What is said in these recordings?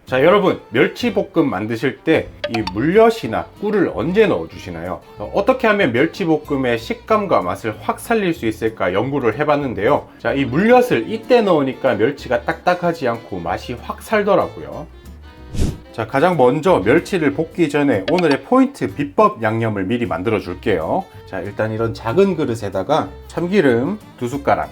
자, 여러분, 멸치볶음 만드실 때 이 물엿이나 꿀을 언제 넣어 주시나요? 어떻게 하면 멸치볶음의 식감과 맛을 확 살릴 수 있을까 연구를 해봤는데요. 자, 이 물엿을 이때 넣으니까 멸치가 딱딱하지 않고 맛이 확 살더라고요. 자, 가장 먼저 멸치를 볶기 전에 오늘의 포인트 비법 양념을 미리 만들어 줄게요. 자, 일단 이런 작은 그릇에다가 참기름 2숟가락,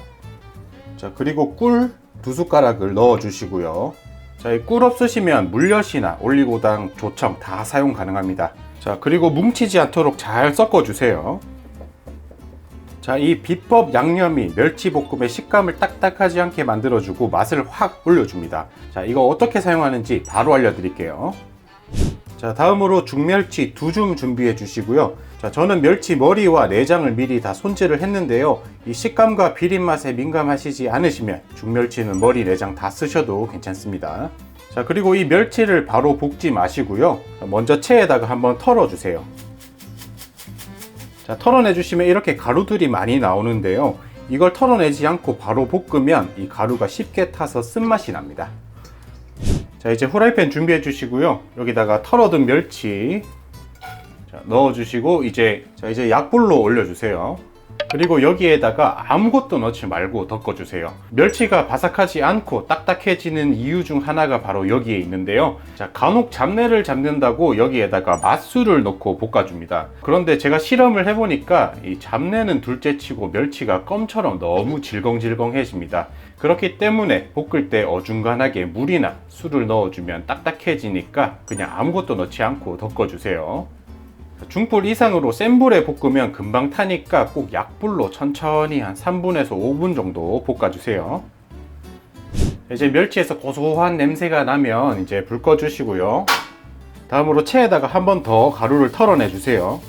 자, 그리고 꿀 2숟가락을 넣어 주시고요. 자, 이 꿀 없으시면 물엿이나 올리고당, 조청 다 사용 가능합니다. 자, 그리고 뭉치지 않도록 잘 섞어 주세요. 자, 이 비법 양념이 멸치볶음의 식감을 딱딱하지 않게 만들어주고 맛을 확 올려줍니다. 자, 이거 어떻게 사용하는지 바로 알려드릴게요. 자, 다음으로 죽멸치 2줌 준비해 주시고요. 자, 저는 멸치 머리와 내장을 미리 다 손질을 했는데요. 이 식감과 비린 맛에 민감하시지 않으시면 죽멸치는 머리, 내장 다 쓰셔도 괜찮습니다. 자, 그리고 이 멸치를 바로 볶지 마시고요. 먼저 체에다가 한번 털어 주세요. 자, 털어내 주시면 이렇게 가루들이 많이 나오는데요. 이걸 털어내지 않고 바로 볶으면 이 가루가 쉽게 타서 쓴맛이 납니다. 자, 이제 후라이팬 준비해 주시고요. 여기다가 털어둔 멸치 넣어 주시고 이제 약불로 올려 주세요. 그리고 여기에다가 아무것도 넣지 말고 덮어 주세요. 멸치가 바삭하지 않고 딱딱해지는 이유 중 하나가 바로 여기에 있는데요. 자, 간혹 잡내를 잡는다고 여기에다가 맛술을 넣고 볶아줍니다. 그런데 제가 실험을 해보니까 이 잡내는 둘째치고 멸치가 껌처럼 너무 질겅질겅해집니다. 그렇기 때문에 볶을 때 어중간하게 물이나 술을 넣어주면 딱딱해지니까 그냥 아무것도 넣지 않고 덮어주세요. 중불 이상으로 센 불에 볶으면 금방 타니까 꼭 약불로 천천히 한 3분에서 5분 정도 볶아주세요. 이제 멸치에서 고소한 냄새가 나면 이제 불 꺼주시고요. 다음으로 체에다가 한 번 더 가루를 털어내 주세요.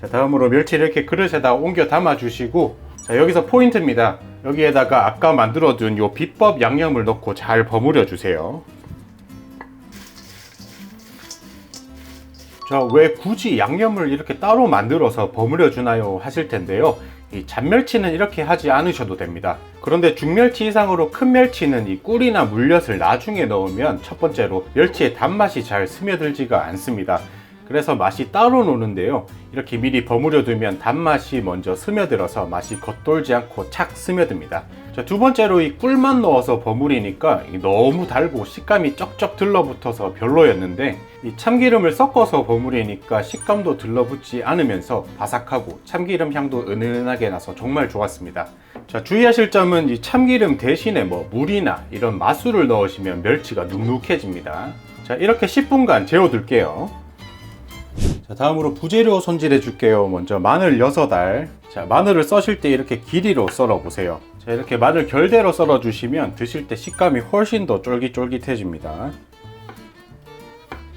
자, 다음으로 멸치를 이렇게 그릇에다 옮겨 담아 주시고, 자, 여기서 포인트입니다. 여기에다가 아까 만들어둔 요 비법 양념을 넣고 잘 버무려 주세요. 자, 왜 굳이 양념을 이렇게 따로 만들어서 버무려 주나요 하실 텐데요. 이 잡멸치는 이렇게 하지 않으셔도 됩니다. 그런데 죽멸치 이상으로 큰 멸치는 이 꿀이나 물엿을 나중에 넣으면 첫 번째로 멸치의 단맛이 잘 스며들지가 않습니다. 그래서 맛이 따로 노는데요. 이렇게 미리 버무려 두면 단맛이 먼저 스며들어서 맛이 겉돌지 않고 착 스며듭니다. 자, 두 번째로 이 꿀만 넣어서 버무리니까 너무 달고 식감이 쩍쩍 들러붙어서 별로였는데, 이 참기름을 섞어서 버무리니까 식감도 들러붙지 않으면서 바삭하고 참기름 향도 은은하게 나서 정말 좋았습니다. 자, 주의하실 점은 이 참기름 대신에 물이나 이런 맛술을 넣으시면 멸치가 눅눅해집니다. 자, 이렇게 10분간 재워둘게요. 자, 다음으로 부재료 손질해 줄게요. 먼저 마늘 6알. 자, 마늘을 써실 때 이렇게 길이로 썰어 보세요. 자, 이렇게 마늘 결대로 썰어 주시면 드실 때 식감이 훨씬 더 쫄깃쫄깃해집니다.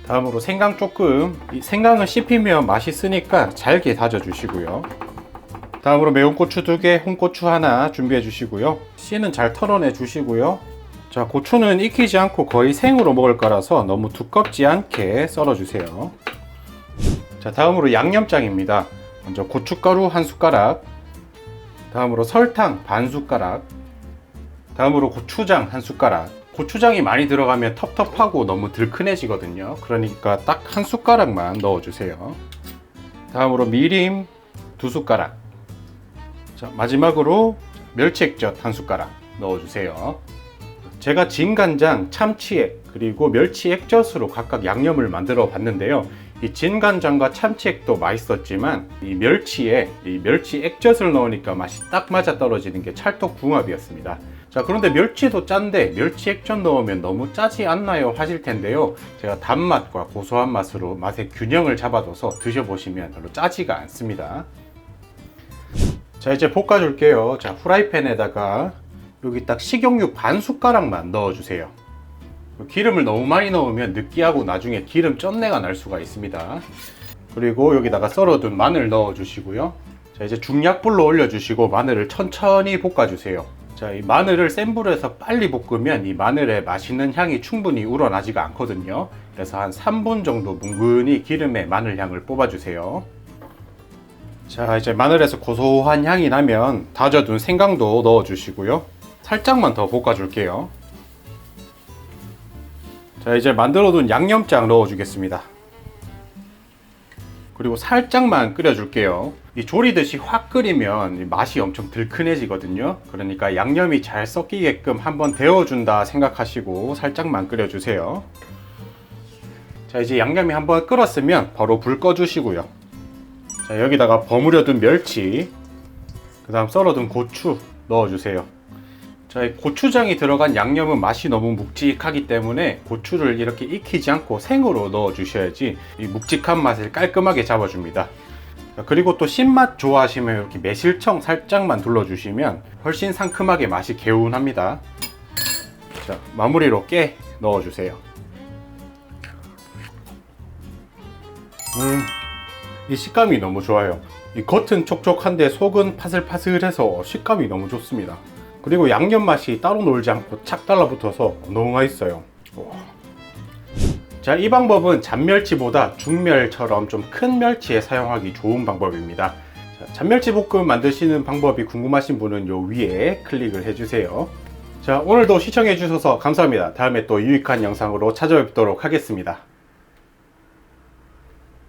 다음으로 생강 조금. 이 생강은 씹히면 맛있으니까 잘게 다져 주시고요. 다음으로 매운 고추 2개, 홍고추 하나 준비해 주시고요. 씨는 잘 털어내 주시고요. 자, 고추는 익히지 않고 거의 생으로 먹을 거라서 너무 두껍지 않게 썰어 주세요. 자, 다음으로 양념장입니다. 먼저 고춧가루 1숟가락, 다음으로 설탕 반 숟가락, 다음으로 고추장 1숟가락. 고추장이 많이 들어가면 텁텁하고 너무 들큰해지거든요. 그러니까 딱 1숟가락만 넣어주세요. 다음으로 미림 2숟가락. 자, 마지막으로 멸치액젓 1숟가락 넣어주세요. 제가 진간장, 참치액, 그리고 멸치액젓으로 각각 양념을 만들어 봤는데요. 이 진간장과 참치액도 맛있었지만 이 멸치에 멸치액젓을 넣으니까 맛이 딱 맞아 떨어지는 게 찰떡궁합이었습니다. 자, 그런데 멸치도 짠데 멸치액젓 넣으면 너무 짜지 않나요 하실 텐데요. 제가 단맛과 고소한 맛으로 맛의 균형을 잡아줘서 드셔보시면 별로 짜지가 않습니다. 자, 이제 볶아줄게요. 자, 후라이팬에다가 여기 딱 식용유 반 숟가락만 넣어주세요. 기름을 너무 많이 넣으면 느끼하고 나중에 기름 쩐내가 날 수가 있습니다. 그리고 여기다가 썰어둔 마늘 넣어주시고요. 자, 이제 중약불로 올려주시고 마늘을 천천히 볶아주세요. 자, 이 마늘을 센 불에서 빨리 볶으면 이 마늘의 맛있는 향이 충분히 우러나지가 않거든요. 그래서 한 3분 정도 뭉근히 기름에 마늘 향을 뽑아주세요. 자, 이제 마늘에서 고소한 향이 나면 다져둔 생강도 넣어주시고요. 살짝만 더 볶아줄게요. 자, 이제 만들어둔 양념장 넣어주겠습니다. 그리고 살짝만 끓여줄게요. 이 조리듯이 확 끓이면 맛이 엄청 들큰해지거든요. 그러니까 양념이 잘 섞이게끔 한번 데워준다 생각하시고 살짝만 끓여주세요. 자, 이제 양념이 한번 끓었으면 바로 불 꺼주시고요. 자, 여기다가 버무려둔 멸치, 그 다음 썰어둔 고추 넣어주세요. 자, 이 고추장이 들어간 양념은 맛이 너무 묵직하기 때문에 고추를 이렇게 익히지 않고 생으로 넣어주셔야지 이 묵직한 맛을 깔끔하게 잡아줍니다. 자, 그리고 또 신맛 좋아하시면 이렇게 매실청 살짝만 둘러주시면 훨씬 상큼하게 맛이 개운합니다. 자, 마무리로 깨 넣어주세요. 이 식감이 너무 좋아요. 이 겉은 촉촉한데 속은 파슬파슬해서 식감이 너무 좋습니다. 그리고 양념 맛이 따로 놀지 않고 착 달라붙어서 너무 맛있어요. 자, 이 방법은 잔멸치보다 중멸처럼 좀 큰 멸치에 사용하기 좋은 방법입니다. 자, 잔멸치 볶음 만드시는 방법이 궁금하신 분은 요 위에 클릭을 해주세요. 자, 오늘도 시청해 주셔서 감사합니다. 다음에 또 유익한 영상으로 찾아뵙도록 하겠습니다.